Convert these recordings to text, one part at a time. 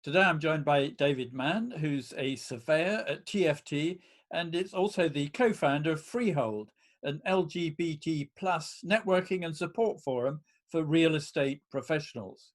Today I'm joined by David Mann, who's a surveyor at TFT, and is also the co-founder of Freehold, an LGBT plus networking and support forum for real estate professionals.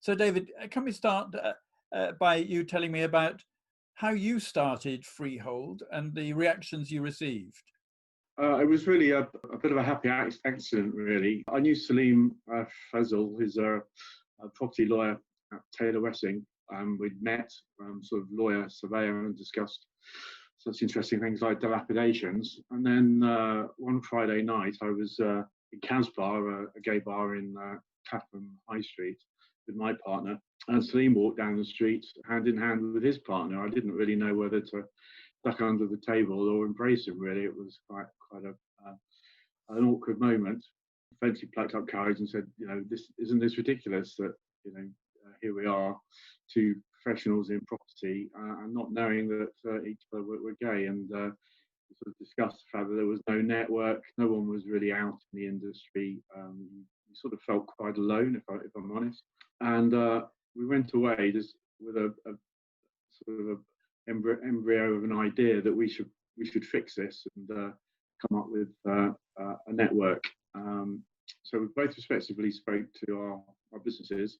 So David, can we start by you telling me about how you started Freehold and the reactions you received? It was really a bit of a happy accident, really. I knew Salim Fazal, who's a property lawyer at Taylor Wessing. We'd met, sort of lawyer, surveyor, and discussed such interesting things like dilapidations. And then one Friday night, I was in Casbar, a gay bar in Clapham High Street, with my partner. And Salim walked down the street hand in hand with his partner. I didn't really know whether to duck under the table or embrace him, really. It was quite an awkward moment. Eventually plucked up courage and said, isn't this ridiculous that, here we are, two professionals in property, and not knowing that each other were gay, and sort of discussed the fact that there was no network, no one was really out in the industry. We sort of felt quite alone, if I'm honest. And we went away just with a sort of embryo of an idea that we should fix this and come up with a network. So we both respectively spoke to our businesses,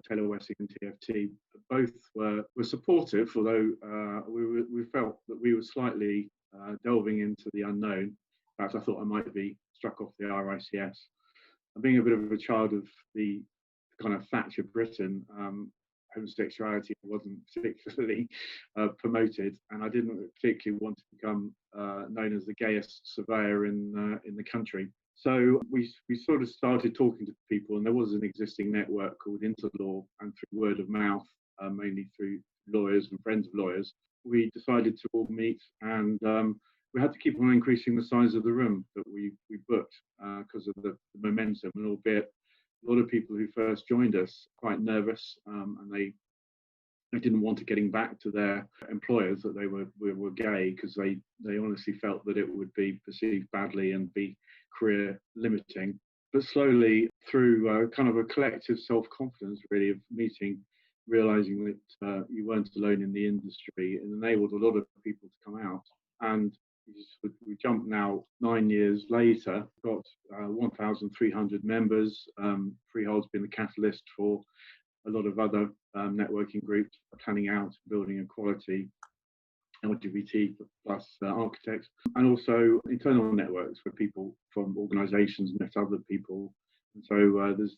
Taylor Wessing and TFT. Both were supportive, although we felt that we were slightly delving into the unknown. Perhaps I thought I might be struck off the RICS. And being a bit of a child of the kind of Thatcher Britain, homosexuality wasn't particularly promoted, and I didn't particularly want to become known as the gayest surveyor in the country. So we sort of started talking to people, and there was an existing network called Interlaw, and through word of mouth, mainly through lawyers and friends of lawyers, we decided to all meet, and we had to keep on increasing the size of the room that we booked because of the momentum, and albeit a lot of people who first joined us quite nervous, and they didn't want to getting back to their employers that they were gay, because they honestly felt that it would be perceived badly and be career limiting. But slowly, through kind of a collective self-confidence, really, of meeting, realizing that you weren't alone in the industry, it enabled a lot of people to come out. And we jumped now 9 years later, got 1,300 members. Freehold's been the catalyst for a lot of other networking groups, planning out, building equality, LGBT plus architects, and also internal networks where people from organisations met other people. And so there's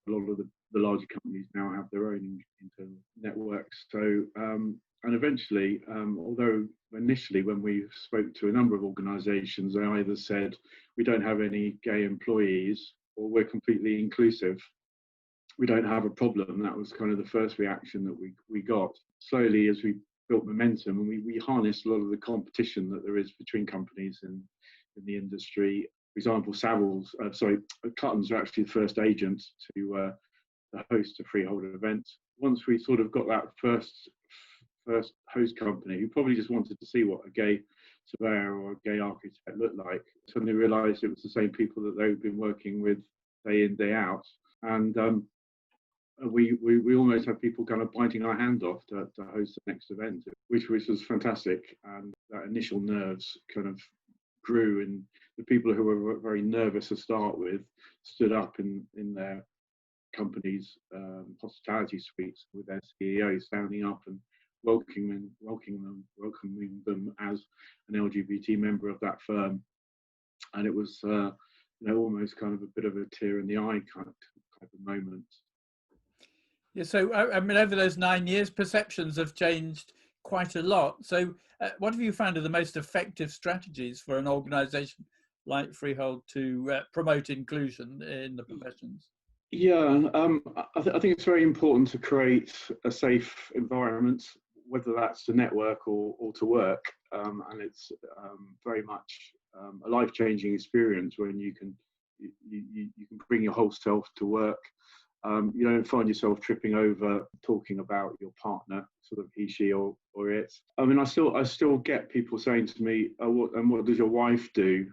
a lot of the larger companies now have their own internal networks. So and eventually, although initially when we spoke to a number of organisations, they either said we don't have any gay employees, or we're completely inclusive, we don't have a problem. That was kind of the first reaction that we got. Slowly, as we built momentum, and we harnessed a lot of the competition that there is between companies in the industry. For example, Cluttons are actually the first agent to host a Freehold event. Once we sort of got that first host company, who probably just wanted to see what a gay surveyor or a gay architect looked like, suddenly realised it was the same people that they'd been working with day in, day out. And we almost had people kind of biting our hand off to host the next event, which was fantastic. And that initial nerves kind of grew, and the people who were very nervous to start with stood up in their company's hospitality suites with their CEO standing up and welcoming them as an LGBT member of that firm. And it was almost kind of a bit of a tear in the eye kind of type of moment. Yeah, so I mean, over those 9 years, perceptions have changed quite a lot. So what have you found are the most effective strategies for an organisation like Freehold to promote inclusion in the professions? Yeah, I think it's very important to create a safe environment, whether that's to network or to work. And it's very much a life-changing experience when you can bring your whole self to work. You don't find yourself tripping over talking about your partner, sort of he, she, or it. I mean, I still get people saying to me, "Oh, what does your wife do?"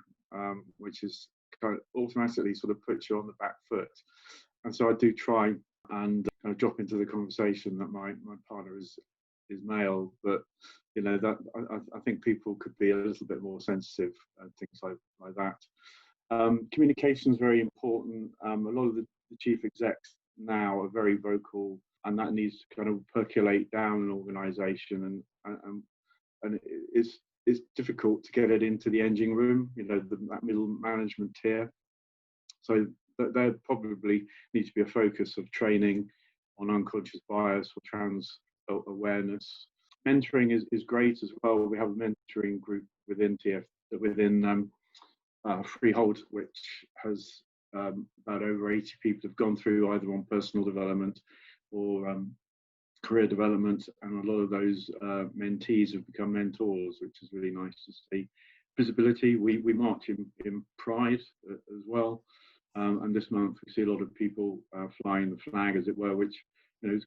Which is kind of automatically sort of puts you on the back foot. And so I do try and kind of drop into the conversation that my partner is male, but that I think people could be a little bit more sensitive and things like that. Communication is very important. A lot of the chief execs now are very vocal, and that needs to kind of percolate down an organisation, and it's difficult to get it into the engine room, that middle management tier. So there probably needs to be a focus of training on unconscious bias or trans awareness. Mentoring is great as well. We have a mentoring group within Freehold, which has about over 80 people have gone through either on personal development or career development, and a lot of those mentees have become mentors, which is really nice to see. Visibility, we march in Pride as well, and this month we see a lot of people flying the flag, as it were, which you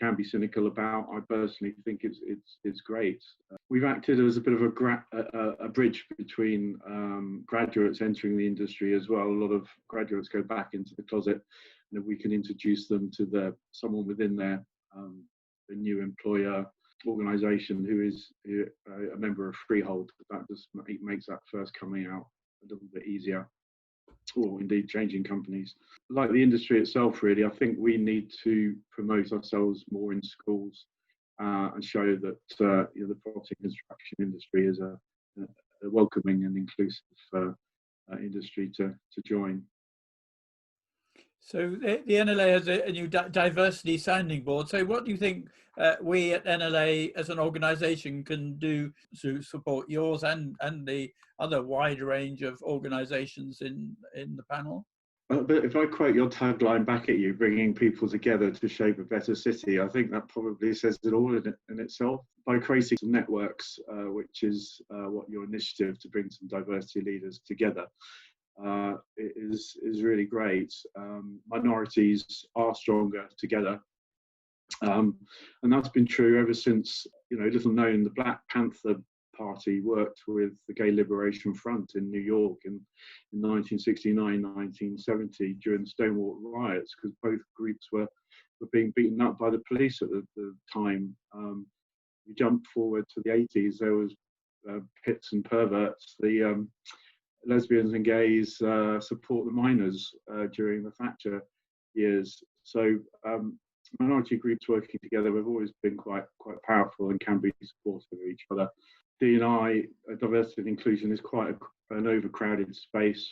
can be cynical about. I personally think it's great. We've acted as a bit of a bridge between graduates entering the industry as well. A lot of graduates go back into the closet, and if we can introduce them to someone within their the new employer organisation who is a member of Freehold, that just makes that first coming out a little bit easier, or indeed changing companies. Like the industry itself, really, I think we need to promote ourselves more in schools and show that the property construction industry is a welcoming and inclusive industry to join. So the NLA has a new diversity sounding board. So what do you think we at NLA as an organisation can do to support yours and the other wide range of organisations in the panel? But if I quote your tagline back at you, bringing people together to shape a better city, I think that probably says it all in itself. By creating some networks, which is what your initiative to bring some diversity leaders together, is really great. Minorities are stronger together, and that's been true ever since, little known, the Black Panther Party worked with the Gay Liberation Front in New York in 1969, 1970 during the Stonewall riots, because both groups were being beaten up by the police at the time. You jump forward to the 80s, there was pits and perverts. The lesbians and gays support the miners during the Thatcher years. So minority groups working together have always been quite powerful and can be supportive of each other. D&I, diversity and inclusion, is quite an overcrowded space.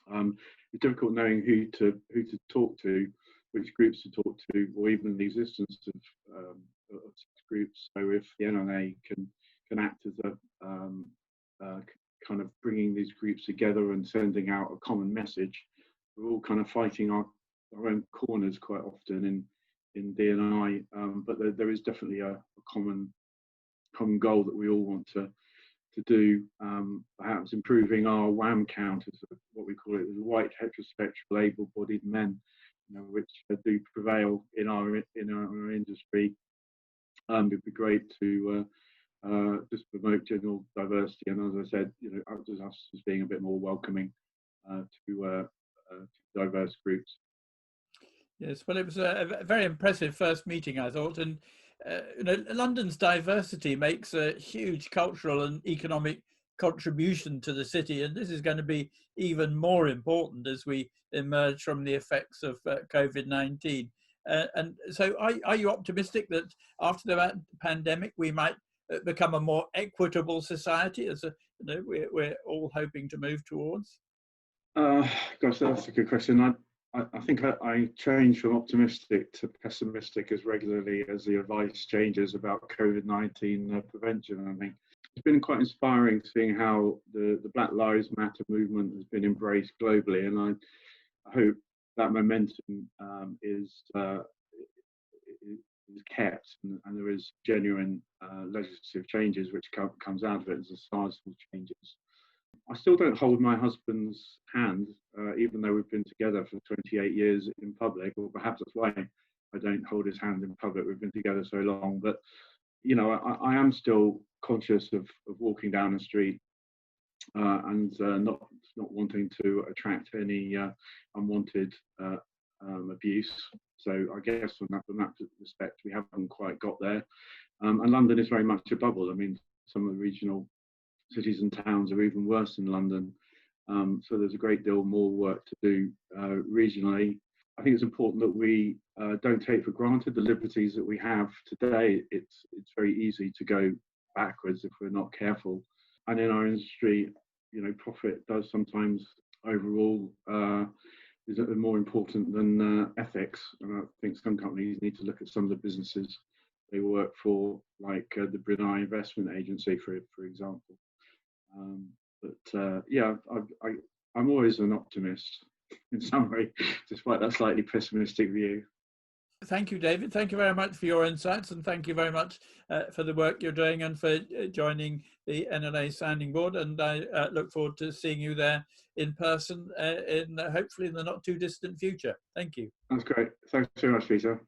It's difficult knowing who to talk to, which groups to talk to, or even the existence of groups. So if the NLA can act as a kind of bringing these groups together and sending out a common message, we're all kind of fighting our own corners quite often in D&I, but there is definitely a common goal that we all want to do, perhaps improving our WAM count, as what we call it, the white heterosexual able-bodied men, which do prevail in our industry. It'd be great to just promote general diversity, and as I said, us as being a bit more welcoming to diverse groups. Yes, well, it was a very impressive first meeting, I thought, and London's diversity makes a huge cultural and economic contribution to the city, and this is going to be even more important as we emerge from the effects of COVID-19. And so are you optimistic that after the pandemic we might become a more equitable society, as we're all hoping to move towards? Gosh, that's a good question. I think I change from optimistic to pessimistic as regularly as the advice changes about COVID-19 prevention. I think it's been quite inspiring seeing how the Black Lives Matter movement has been embraced globally, and I hope that momentum is kept, and there is genuine legislative changes which comes out of it as societal changes. I still don't hold my husband's hand, even though we've been together for 28 years in public, or perhaps that's why I don't hold his hand in public. We've been together so long, but I am still conscious of walking down the street and not wanting to attract any unwanted abuse. So I guess from that respect, we haven't quite got there. And London is very much a bubble. I mean, some of the regional cities and towns are even worse than London. So there's a great deal more work to do regionally. I think it's important that we don't take for granted the liberties that we have today. It's very easy to go backwards if we're not careful. And in our industry, you know, profit does sometimes overall is more important than ethics. And I think some companies need to look at some of the businesses they work for, like the Brunei Investment Agency, for example. Yeah, I'm always an optimist in summary, despite that slightly pessimistic view. Thank you, David. Thank you very much for your insights, and thank you very much for the work you're doing and for joining the NLA Sounding Board. And I look forward to seeing you there in person hopefully in the not too distant future. Thank you. That's great. Thanks very much, Peter.